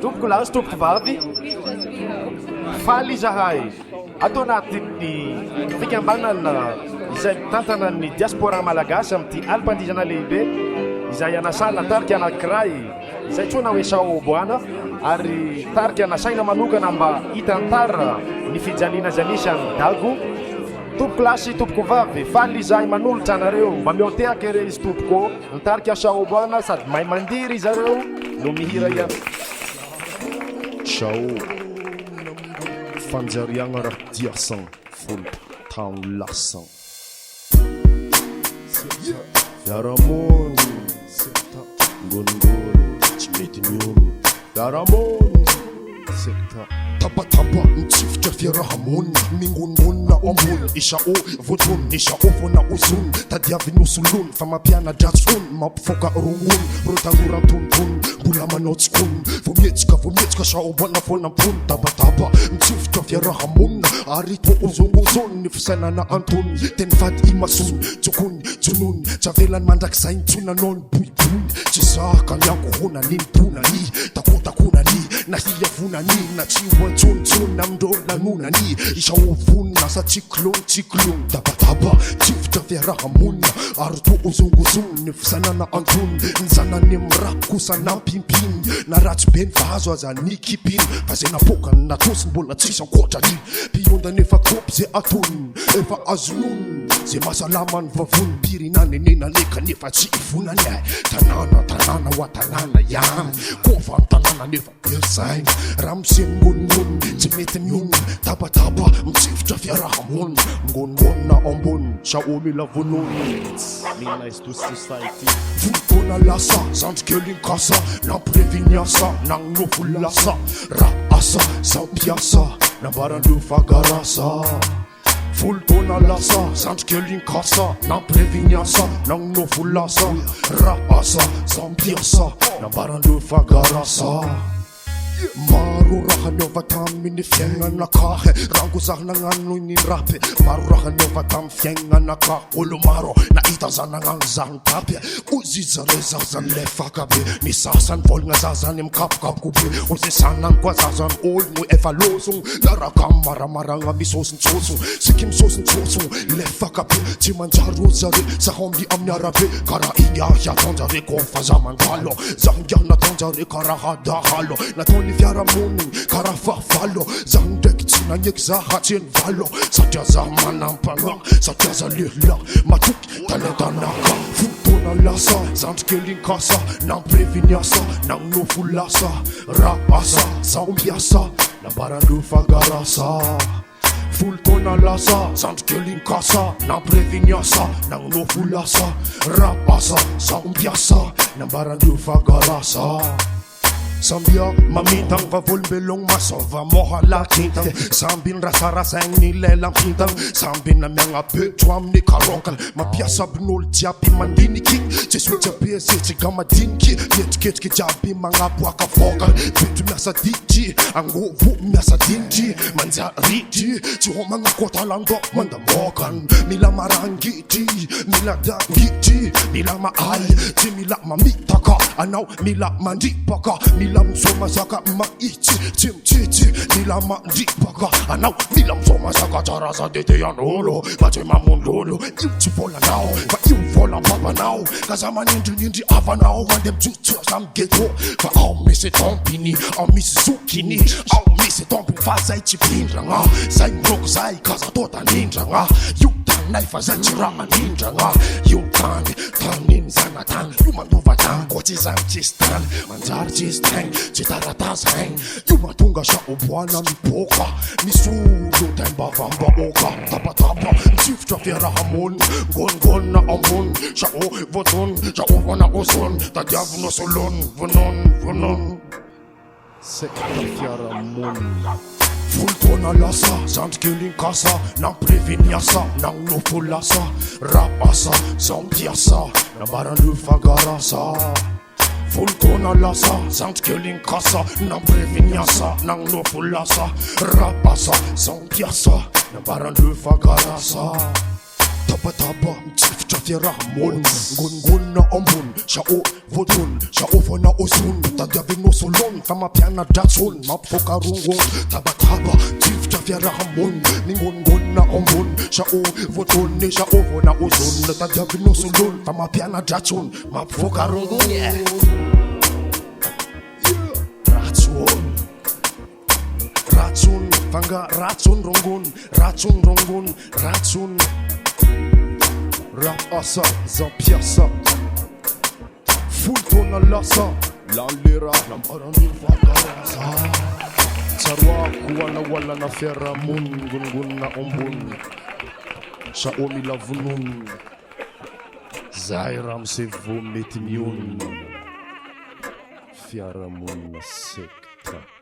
Tompoko lahy sy tompoko vavy faly zahay atao anatin'ny fikambanana izay tantanan'ny diaspora malagasy amin'ity alim-pandizana lehibe izay anasana tarika anankiray izay tsona hoe Shao Boana ary tarika anasaina manokana mba hitantara ny fijaliana izay misy amin'ny dago. Tompoko lahy sy tompoko vavy faly zahay manolotra anareo mba mihoantehaka ire izy tompoko nitarika Shao Boana sady mahay mandiry zareo no mihira ihany. Shao fanjariagna raha diasan folo taogno lasan Fiarahamoon Secta ngolongolo tsy mety miolo Fiarahamoon Secta Tapa mitsifitra Fiarahamoon mingoningona ambony Shao voatony Shao vona ozony tadiavy nosolony fa mampiana dratsony mampifoka rongony rotangorantonitony mbola manao tsikony vometsika Shao Boana foana ampony tapa mitsifitra Fiarahamoon ary to ozongozony ny fisainana antony teny fady imasony tsokony jonony tsavelany mandrakizay nitsonanao ny boiboy tsy saka niankohona nintonany takotakonany na hiavonany na tsy hoantsonitsony amindreo lanonany Shao vonina sa tsiklony tapa tsifitra Fiarahamoon ary to ozongozony ny fisainana antony ny zanany mirako kosa nampimpiny na ratsy be ny vahazo aza ny kipiny fa zay napokany natosiny mbola tsisy ankoatrany mpionda efa kopy zay atony efa azonony zay mahasalamany vavony pirinany nena leka nefa tsy ivonany tanàna ho tanàna ihany kofa ny tanàna nefa berzainy raha miseny ngoningony tsy mety miony tapa mitsifitra Fiarahamoon ngoningona ambony Shao mila vonony Nice to society Vultona lasa zandrikely nkasa nampireviniasa nagnofo lasa raha asa zampiasa nambarandreo fagarasa Vultona lasa zandrikely nkasa nampireviniasa nagnofo lasa raha asa zampiasa nambarandreo fagarasa maro raha niova tamin'ny fiaignanakahy rangozahy nagnano ny rapy maro raha niova tamin'ny fiaignanakahy olo maro nahita zanagnano zany tapy ozy zare zazany le fakabe ny sasany volagna zazany mikapokapoka be ozy sanany koa zazany ologno efa losogno naraka maramaragna misosontsosogno siky misosontsosogno le fakabe tsy manjary ozy zare zahomby amin'ny arabe karaha igny ahy ataonjare kofa za mandalo zahingiahy nataonjare karaha dahalo nataony Fiarahamoon karaha fahavalo zaho ndraiky tsy nagneky za hatseny valo satria za manampagna satria za lehilahy matoky talentanaka vultona lasa zandrikely nkasa nampireviniasa nagnofo lasa raha asa zaho mpiasa nambarandreo fagarasa vultona lasa zandrikely nkasa nampireviniasa nagnofo lasa raha asa zaho mpiasa nambarandreo fagarasa Sambia mamintang vavolombelong masova moha latintang sambin rasarasaigny lelam-pintang sambin na miagna petro amin'ny karokana mampiasa abin'olo jiaby mandiniky tsy sojabe zay tsy gamadiniky mietriketriky jiaby magnaboaka vokana petro miasa didry angovo miasa dinitry manjaritry tsy homagna kotalandro mandamokana mila marangitry mila dangitry mila maaly tsy mila mamitaka anao mila mandripaka mila misoma zaka maitsy tsy mitsitsy mila mandripaka anao mila misoma zaka tsara sadety ian'olo fa tsy mamondolo io tsy volanao fa io volam-babanao ka za manindrinindry avanao mandeha mijotsotra amin'ny ghetto fa ao misy tompiny ao misy zokiny ao misy tompiny fa zay tsy pindragna zay miroko zay ka za to tanindragna io tanay fa zay tsy raha manindragna io taniny zanatany io mandova tany ko tsy zany tsisy tany manjary tsisy tany tsy taratasy haigny io mahatonga Shao Boana miboaka misolo taimbavambaoka tapatapa mitsifitra Fiarahamoon ngoningona ambony Shao voatony Shao vona ozony tadiavy nosolony vonony Secta Fiarahamoon vultona lasa zandrikely nkasa nampireviniasa nagnofo lasa raha asa zampiasa nambarandreo fagarasa vultona lasa zandrikely nkasa nampireviniasa nagnofo lasa raha asa zampiasa nambarandreo fagarasa tapatapa mitsifitra Fiarahamoon ngongon na ambon Shao vodon Shao fona osun tadiavy no solon famapiana dratson mampifokarongong tabataba tifitra Fiarahamoon ny ngongon na ambon Shao vodon ne Shao fona osun tadiavy no solon famapiana dratson mampifokarongong Ratsun, fanga ratsun rongun, ratsun. Rap asa, zampiasa. Full ton alasa, lalera, namarami fakarasa. Sarwa kuwana wala na Fiarahamoon, gungun na ombun. Shao milavunun, Zairam se vometimyun. Fiarahamoon Secta.